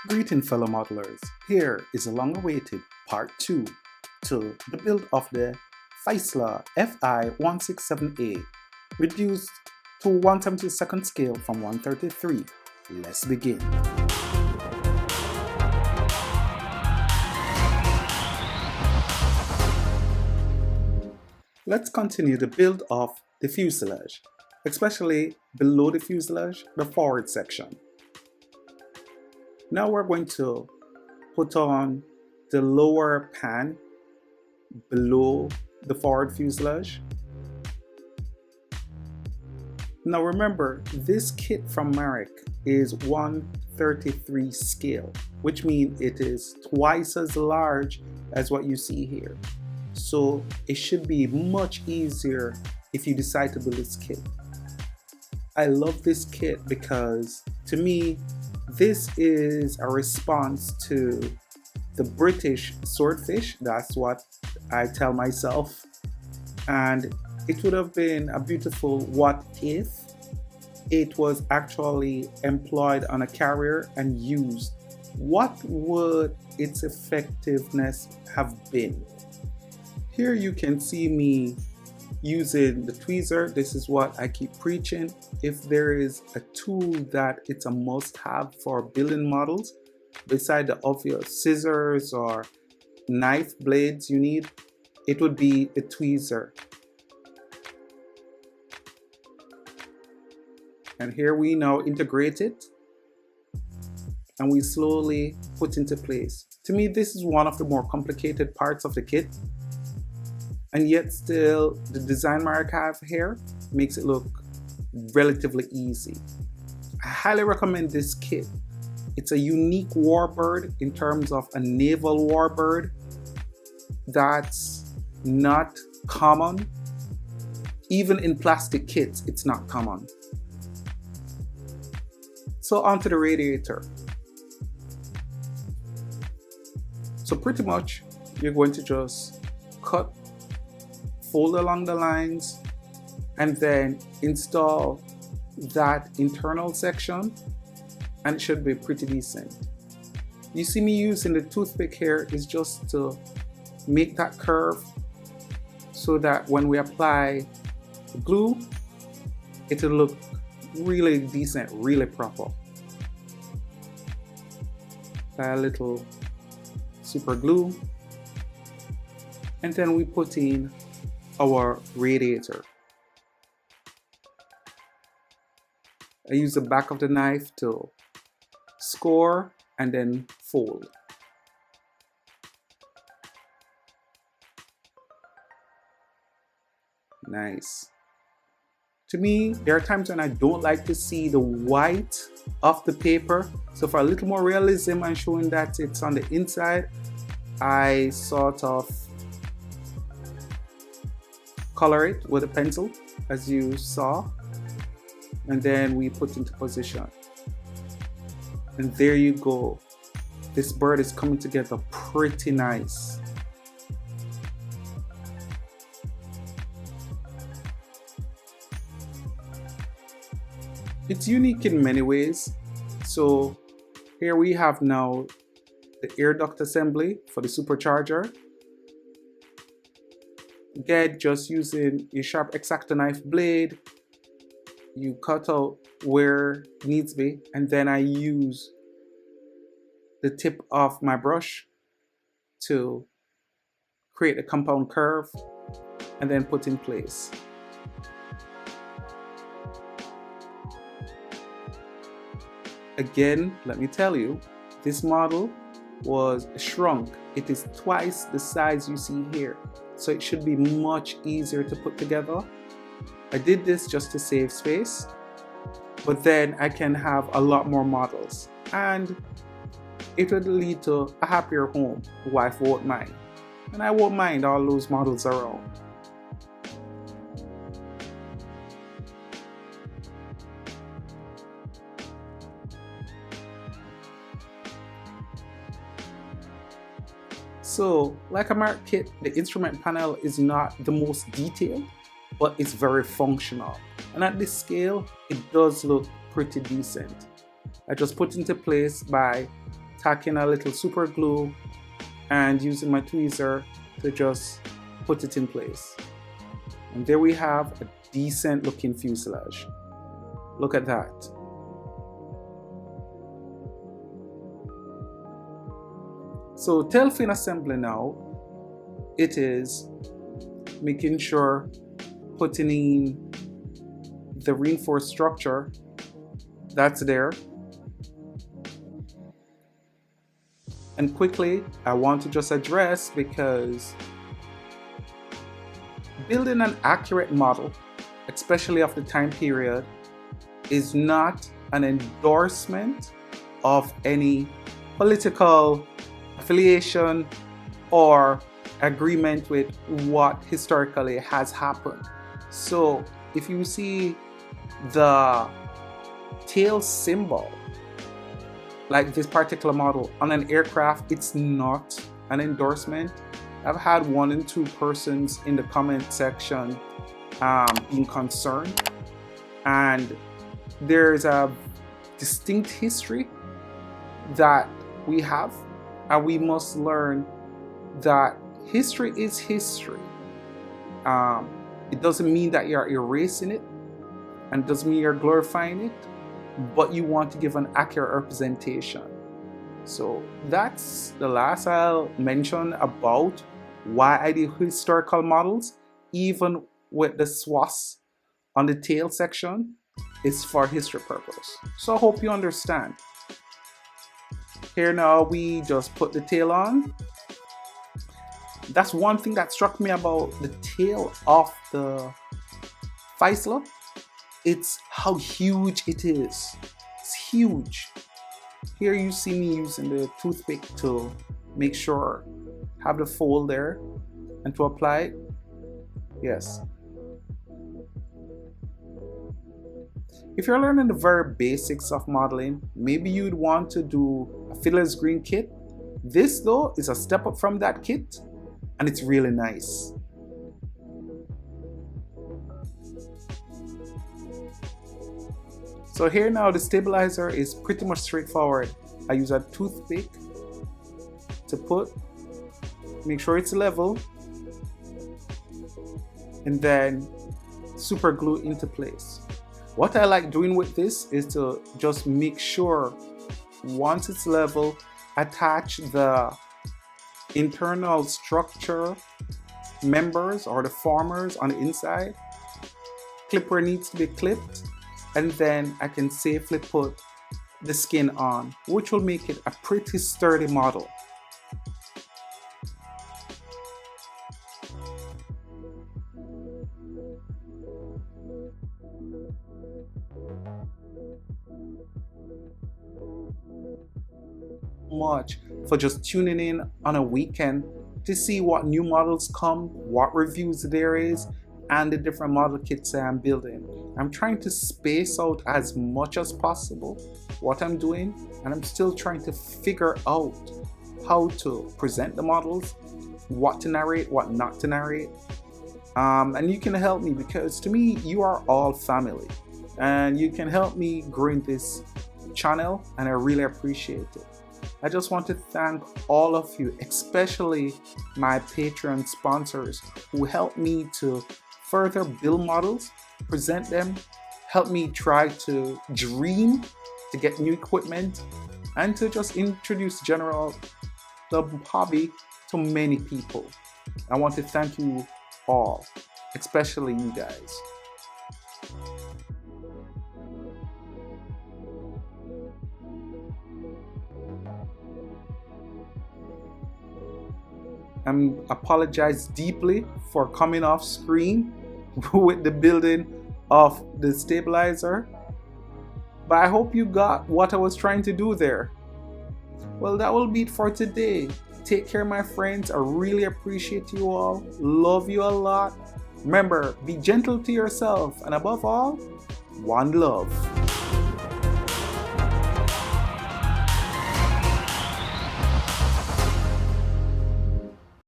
Greetings fellow modelers, here is a long-awaited part 2 to the build of the Fi-167A, reduced to 1/72nd scale from 133. Let's begin. Let's continue the build of the fuselage, especially below the fuselage, the forward section. Now we're going to put on the lower pan below the forward fuselage. Now remember, this kit from MAREK is 1/33 scale, which means it is twice as large as what you see here. So it should be much easier if you decide to build this kit. I love this kit because to me, this is a response to the British swordfish. That's what I tell myself. And it would have been a beautiful what if it was actually employed on a carrier and used. What would its effectiveness have been? Here you can see me using the tweezer. This is what I keep preaching. If there is a tool that it's a must-have for building models, beside the obvious scissors or knife blades you need, it would be the tweezer. And here we now integrate it and we slowly put into place. To me, this is one of the more complicated parts of the kit. And yet still, the design MAREK have here makes it look relatively easy. I highly recommend this kit. It's a unique warbird in terms of a naval warbird that's not common. Even in plastic kits, it's not common. So onto the radiator. So pretty much, you're going to just cut, fold along the lines, and then install that internal section, and it should be pretty decent. You see me using the toothpick here is just to make that curve so that when we apply the glue, it'll look really decent, really proper. Apply a little super glue, and then we put in our radiator. I use the back of the knife to score and then fold. Nice. To me, there are times when I don't like to see the white of the paper. So for a little more realism and showing that it's on the inside, I sort of color it with a pencil, as you saw, and then we put into position. And there you go. This bird is coming together pretty nice. It's unique in many ways. So here we have now the Airduct assembly for the Supercharger. Again, just using a sharp X-Acto knife blade, you cut out where it needs to be, and then I use the tip of my brush to create a compound curve and then put in place. Again, let me tell you, this model was shrunk. It is twice the size you see here. So it should be much easier to put together. I did this just to save space, but then I can have a lot more models and it would lead to a happier home. The wife won't mind, and I won't mind all those models around. So, like a MAREK kit, the instrument panel is not the most detailed, but it's very functional. And at this scale, it does look pretty decent. I just put into place by tacking a little super glue and using my tweezer to just put it in place. And there we have a decent looking fuselage. Look at that. So tail fin assembly now, it is making sure putting in the reinforced structure that's there. And quickly, I want to just address, because building an accurate model, especially of the time period, is not an endorsement of any political affiliation or agreement with what historically has happened. So if you see the tail symbol, like this particular model on an aircraft, it's not an endorsement. I've had 1 and 2 persons in the comment section being concerned, and there's a distinct history that we have, and we must learn that history is history. It doesn't mean that you're erasing it, and it doesn't mean you're glorifying it, but you want to give an accurate representation. So that's the last I'll mention about why I do historical models. Even with the swaths on the tail section, it's for history purpose. So I hope you understand. Here now we just put the tail on. That's one thing that struck me about the tail of the Fuselage. It's how huge it is. It's huge. Here you see me using the toothpick to make sure have the fold there and to apply it. Yes. If you're learning the very basics of modeling, maybe you'd want to do a fiddler's green kit. This though is a step up from that kit, and it's really nice. So here now the stabilizer is pretty much straightforward. I use a toothpick to make sure it's level, and then super glue into place. What I like doing with this is to just make sure once it's level, attach the internal structure members or the formers on the inside, clip where it needs to be clipped, and then I can safely put the skin on, which will make it a pretty sturdy model. Much for just tuning in on a weekend to see what new models come, what reviews there is, and the different model kits that I'm building. I'm trying to space out as much as possible what I'm doing, and I'm still trying to figure out how to present the models, what to narrate, what not to narrate. And you can help me, because to me you are all family, and you can help me growing this channel, and I really appreciate it. I just want to thank all of you, especially my Patreon sponsors, who help me to further build models, present them, help me try to dream to get new equipment, and to just introduce the hobby to many people. I want to thank you all, especially you guys. I apologize deeply for coming off screen with the building of the stabilizer, but I hope you got what I was trying to do there. Well, that will be it for today. Take care, my friends. I really appreciate you all. Love you a lot. Remember, be gentle to yourself, and above all, one love.